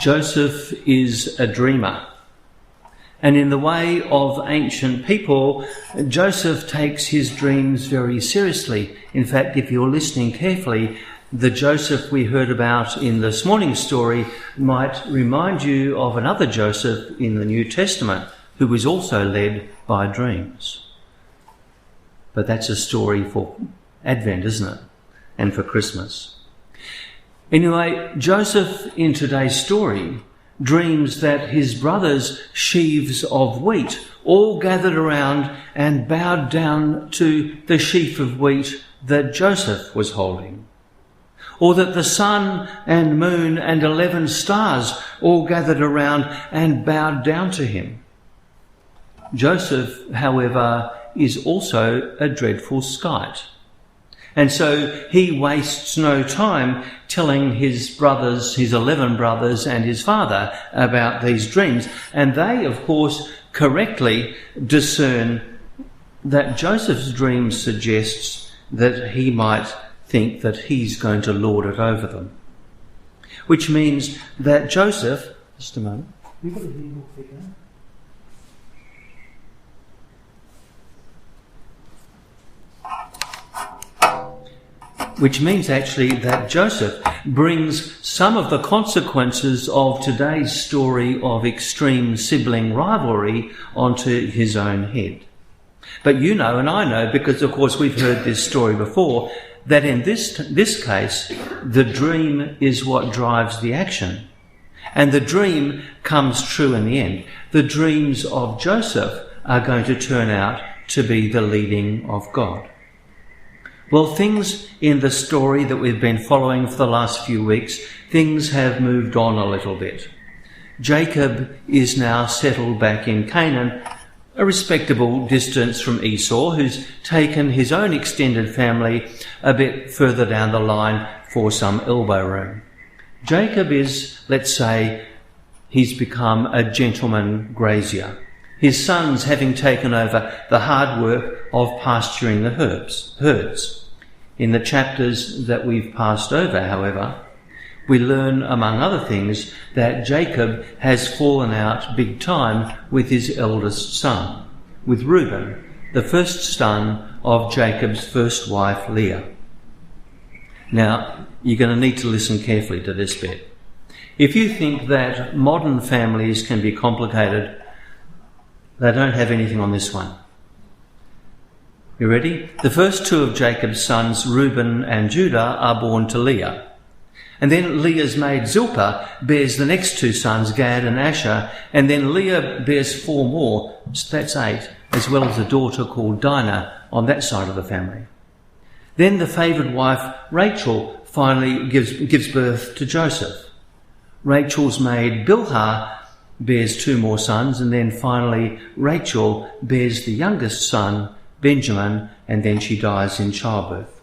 Joseph is a dreamer. And in the way of ancient people, Joseph takes his dreams very seriously. In fact, if you're listening carefully, the Joseph we heard about in this morning's story might remind you of another Joseph in the New Testament who was also led by dreams. But that's a story for Advent, isn't it? And for Christmas. Anyway, Joseph in today's story dreams that his brothers' sheaves of wheat all gathered around and bowed down to the sheaf of wheat that Joseph was holding. Or that the sun and moon and 11 stars all gathered around and bowed down to him. Joseph, however, is also a dreadful skite. And so he wastes no time telling his brothers, his 11 brothers and his father about these dreams. And they, of course, correctly discern that Joseph's dream suggests that he might think that he's going to lord it over them. Which means that Joseph... Just a moment. You've got a little figure. Which means actually that Joseph brings some of the consequences of today's story of extreme sibling rivalry onto his own head. But you know, and I know, because of course we've heard this story before, that in this case, the dream is what drives the action. And the dream comes true in the end. The dreams of Joseph are going to turn out to be the leading of God. Well, things in the story that we've been following for the last few weeks, things have moved on a little bit. Jacob is now settled back in Canaan, a respectable distance from Esau, who's taken his own extended family a bit further down the line for some elbow room. Jacob is, let's say, he's become a gentleman grazier. His sons having taken over the hard work of pasturing the herds. In the chapters that we've passed over, however, we learn, among other things, that Jacob has fallen out big time with his eldest son, with Reuben, the first son of Jacob's first wife, Leah. Now, you're going to need to listen carefully to this bit. If you think that modern families can be complicated, they don't have anything on this one. You ready? The first two of Jacob's sons, Reuben and Judah, are born to Leah. And then Leah's maid Zilpah bears the next two sons, Gad and Asher, and then Leah bears 4 more, that's 8, as well as a daughter called Dinah on that side of the family. Then the favoured wife, Rachel, finally gives birth to Joseph. Rachel's maid Bilhah bears 2 more sons, and then finally Rachel bears the youngest son, Benjamin, and then she dies in childbirth.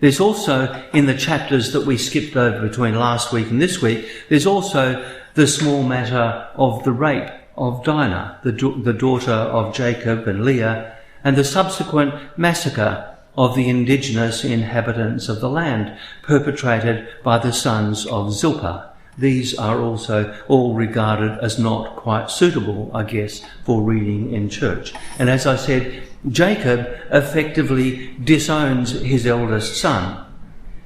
There's also, in the chapters that we skipped over between last week and this week, there's also the small matter of the rape of Dinah, the daughter of Jacob and Leah, and the subsequent massacre of the indigenous inhabitants of the land, perpetrated by the sons of Zilpah. These are also all regarded as not quite suitable, I guess, for reading in church. And as I said, Jacob effectively disowns his eldest son,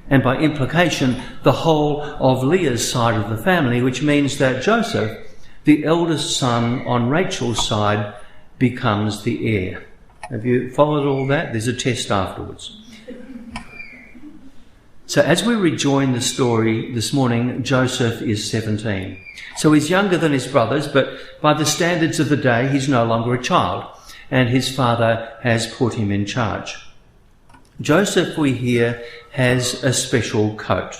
and by implication, the whole of Leah's side of the family, which means that Joseph, the eldest son on Rachel's side, becomes the heir. Have you followed all that? There's a test afterwards. So as we rejoin the story this morning, Joseph is 17. So he's younger than his brothers, but by the standards of the day, he's no longer a child, and his father has put him in charge. Joseph, we hear, has a special coat.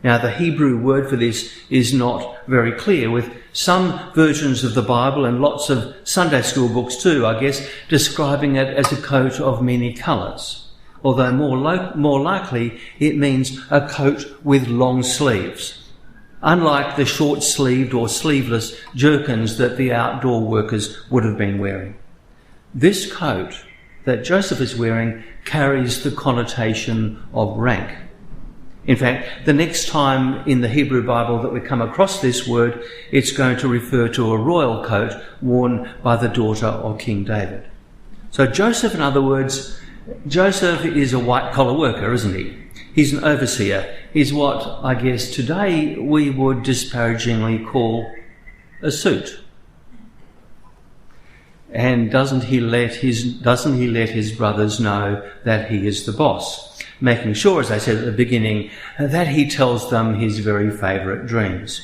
Now, the Hebrew word for this is not very clear, with some versions of the Bible and lots of Sunday school books too, I guess, describing it as a coat of many colours. Although more likely it means a coat with long sleeves, unlike the short-sleeved or sleeveless jerkins that the outdoor workers would have been wearing. This coat that Joseph is wearing carries the connotation of rank. In fact, the next time in the Hebrew Bible that we come across this word, it's going to refer to a royal coat worn by the daughter of King David. So Joseph, in other words, Joseph is a white-collar worker, isn't he? He's an overseer. He's what, I guess, today we would disparagingly call a suit. And doesn't he let his brothers know that he is the boss? Making sure, as I said at the beginning, that he tells them his very favourite dreams.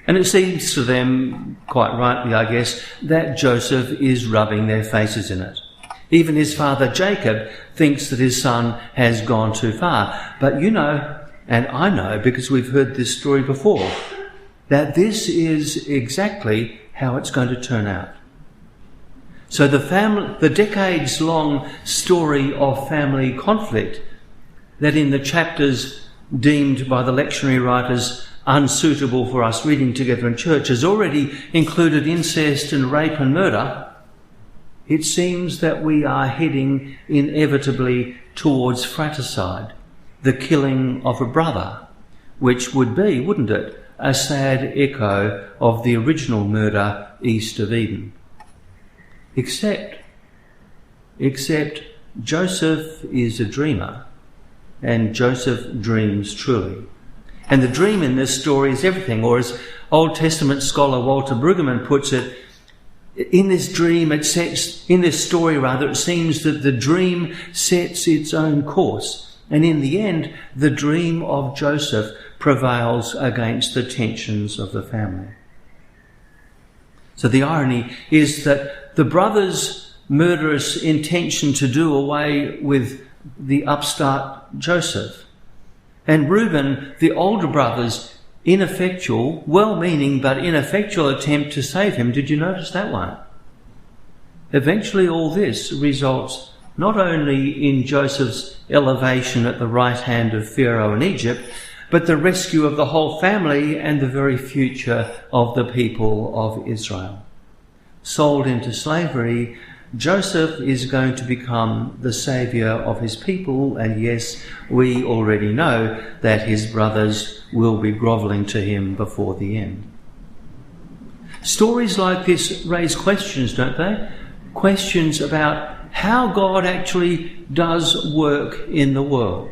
And it seems to them, quite rightly I guess, that Joseph is rubbing their faces in it. Even his father Jacob thinks that his son has gone too far. But you know, and I know because we've heard this story before, that this is exactly how it's going to turn out. So the decades-long story of family conflict that in the chapters deemed by the lectionary writers unsuitable for us reading together in church has already included incest and rape and murder. It seems that we are heading inevitably towards fratricide, the killing of a brother, which would be, wouldn't it, a sad echo of the original murder east of Eden. Except Joseph is a dreamer, and Joseph dreams truly. And the dream in this story is everything, or as Old Testament scholar Walter Brueggemann puts it, in this story, it seems that the dream sets its own course. And in the end, the dream of Joseph prevails against the tensions of the family. So the irony is that the brothers' murderous intention to do away with the upstart Joseph, and Reuben, the older brother's ineffectual, well-meaning but ineffectual attempt to save him. Did you notice that one? Eventually all this results not only in Joseph's elevation at the right hand of Pharaoh in Egypt, but the rescue of the whole family and the very future of the people of Israel. Sold into slavery, Joseph is going to become the saviour of his people, and yes, we already know that his brothers will be grovelling to him before the end. Stories like this raise questions, don't they? Questions about how God actually does work in the world.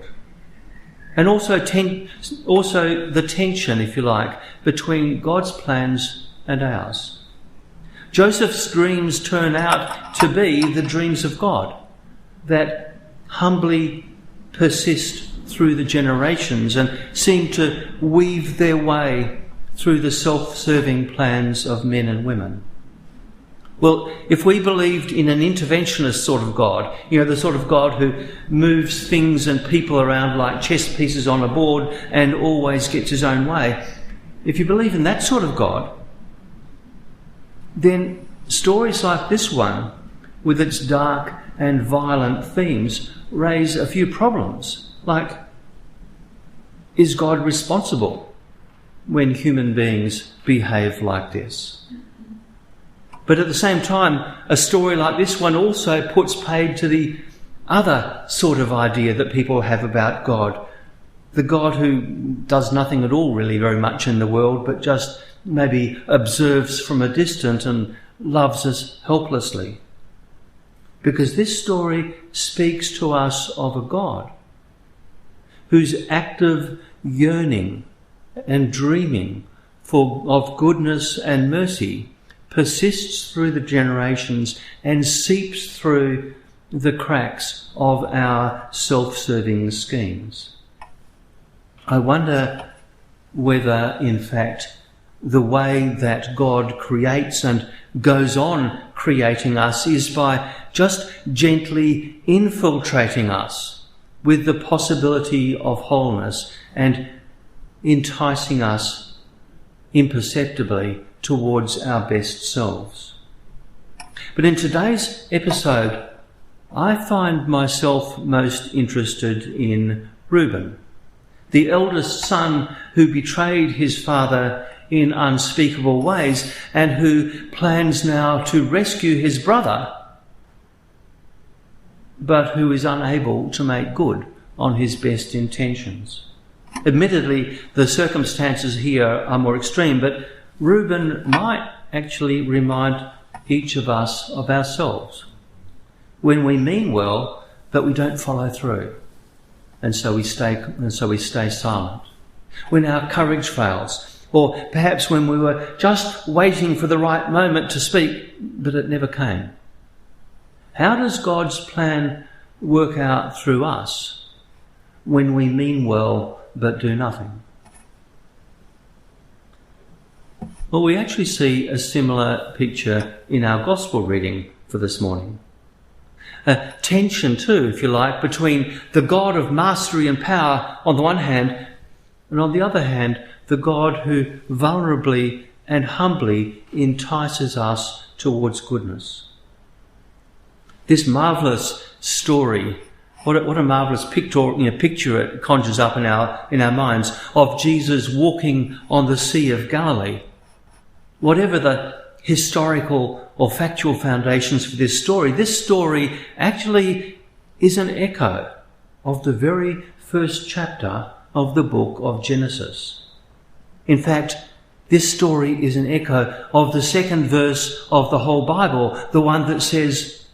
And also the tension, if you like, between God's plans and ours. Joseph's dreams turn out to be the dreams of God that humbly persist through the generations and seem to weave their way through the self-serving plans of men and women. Well, if we believed in an interventionist sort of God, the sort of God who moves things and people around like chess pieces on a board and always gets his own way, if you believe in that sort of God, then stories like this one, with its dark and violent themes, raise a few problems. Like, is God responsible when human beings behave like this? But at the same time, a story like this one also puts paid to the other sort of idea that people have about God. The God who does nothing at all really very much in the world, but just maybe observes from a distance and loves us helplessly. Because this story speaks to us of a God whose active yearning and dreaming of goodness and mercy persists through the generations and seeps through the cracks of our self-serving schemes. I wonder whether, in fact, the way that God creates and goes on creating us is by just gently infiltrating us with the possibility of wholeness and enticing us imperceptibly towards our best selves. But in today's episode, I find myself most interested in Reuben, the eldest son who betrayed his father in unspeakable ways and who plans now to rescue his brother, but who is unable to make good on his best intentions. Admittedly, the circumstances here are more extreme, but Reuben might actually remind each of us of ourselves. When we mean well, but we don't follow through, and so we stay silent. When our courage fails, or perhaps when we were just waiting for the right moment to speak, but it never came. How does God's plan work out through us when we mean well but do nothing? Well, we actually see a similar picture in our gospel reading for this morning. A tension too, if you like, between the God of mastery and power on the one hand, and on the other hand, the God who vulnerably and humbly entices us towards goodness. This marvellous story, what a marvellous picture it conjures up in our minds of Jesus walking on the Sea of Galilee. Whatever the historical or factual foundations for this story actually is an echo of the very first chapter of the book of Genesis. In fact, this story is an echo of the second verse of the whole Bible, the one that says,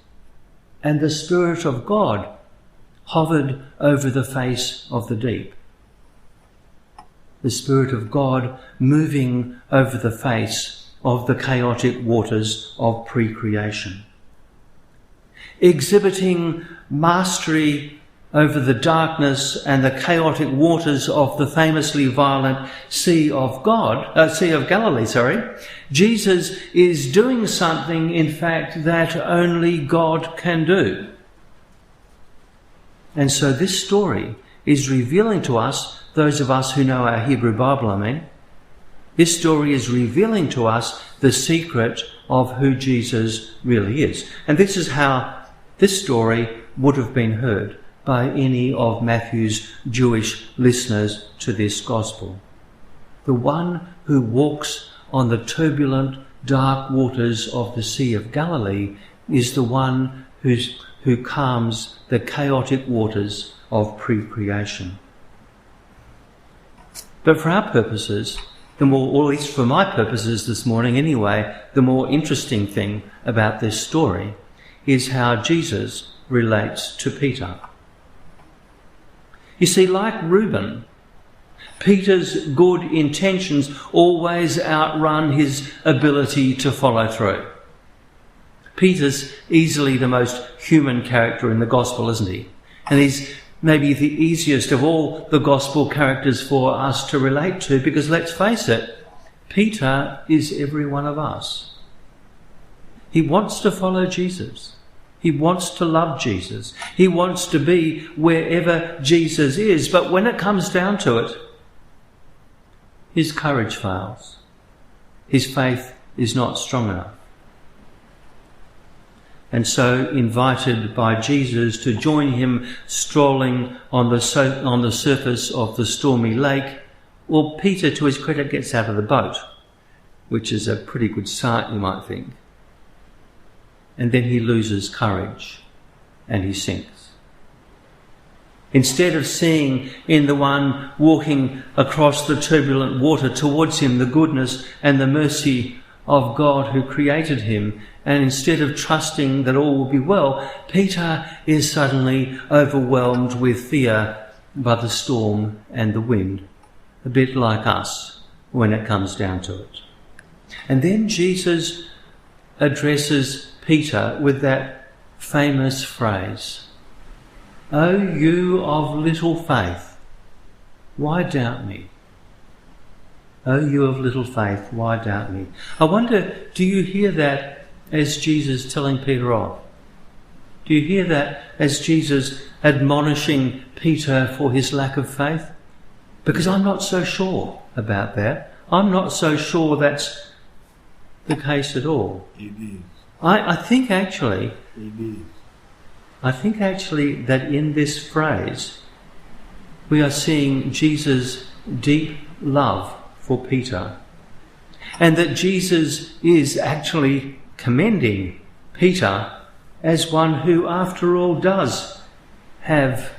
"And the Spirit of God hovered over the face of the deep." The Spirit of God moving over the face of the chaotic waters of pre-creation. Exhibiting mastery over the darkness and the chaotic waters of the famously violent Sea of Galilee, Jesus is doing something, in fact, that only God can do. And so this story is revealing to us, those of us who know our Hebrew Bible, this story is revealing to us the secret of who Jesus really is. And this is how this story would have been heard by any of Matthew's Jewish listeners to this gospel. The one who walks on the turbulent, dark waters of the Sea of Galilee is the one who calms the chaotic waters of pre-creation. But for our purposes, or at least for my purposes this morning anyway, the more interesting thing about this story is how Jesus relates to Peter. You see, like Reuben, Peter's good intentions always outrun his ability to follow through. Peter's easily the most human character in the gospel, isn't he? And he's maybe the easiest of all the gospel characters for us to relate to, because let's face it, Peter is every one of us. He wants to follow Jesus. He wants to love Jesus. He wants to be wherever Jesus is. But when it comes down to it, his courage fails. His faith is not strong enough. And so, invited by Jesus to join him strolling on the surface of the stormy lake, well, Peter, to his credit, gets out of the boat, which is a pretty good sight, you might think. And then he loses courage and he sinks. Instead of seeing in the one walking across the turbulent water towards him the goodness and the mercy of God who created him, and instead of trusting that all will be well, Peter is suddenly overwhelmed with fear by the storm and the wind, a bit like us when it comes down to it. And then Jesus addresses Peter with that famous phrase, "O you of little faith, why doubt me? O you of little faith, why doubt me?" I wonder, do you hear that as Jesus telling Peter off? Do you hear that as Jesus admonishing Peter for his lack of faith? Because I'm not so sure about that. I'm not so sure that's the case at all. It is. I think actually It is. that in this phrase we are seeing Jesus' deep love for Peter, and that Jesus is actually commending Peter as one who, after all, does have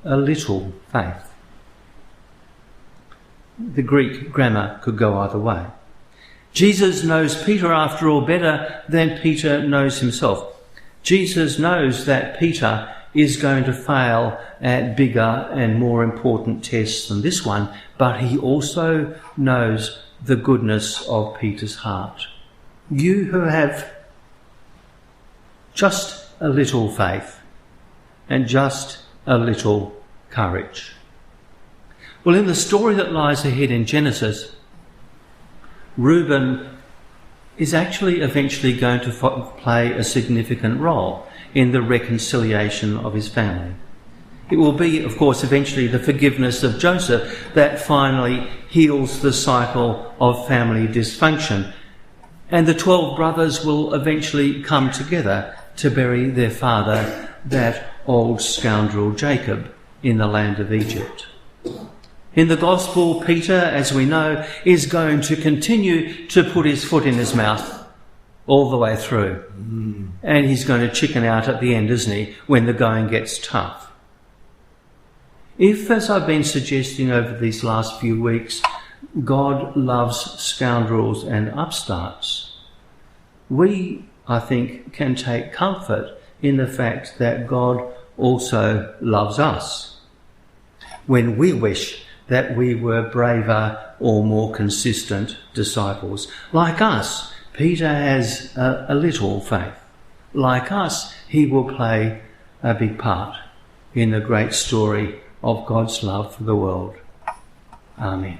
a little faith. the Greek grammar could go either way. Jesus knows Peter, after all, better than Peter knows himself. Jesus knows that Peter is going to fail at bigger and more important tests than this one, but he also knows the goodness of Peter's heart. You who have just a little faith and just a little courage. Well, in the story that lies ahead in Genesis, Reuben is actually eventually going to play a significant role in the reconciliation of his family. It will be, of course, eventually the forgiveness of Joseph that finally heals the cycle of family dysfunction. And the 12 brothers will eventually come together to bury their father, that old scoundrel Jacob, in the land of Egypt. In the Gospel, Peter, as we know, is going to continue to put his foot in his mouth all the way through. And he's going to chicken out at the end, isn't he, when the going gets tough. If, as I've been suggesting over these last few weeks, God loves scoundrels and upstarts, we, I think, can take comfort in the fact that God also loves us when we wish that we were braver or more consistent disciples. Like us, Peter has a little faith. Like us, he will play a big part in the great story of God's love for the world. Amen.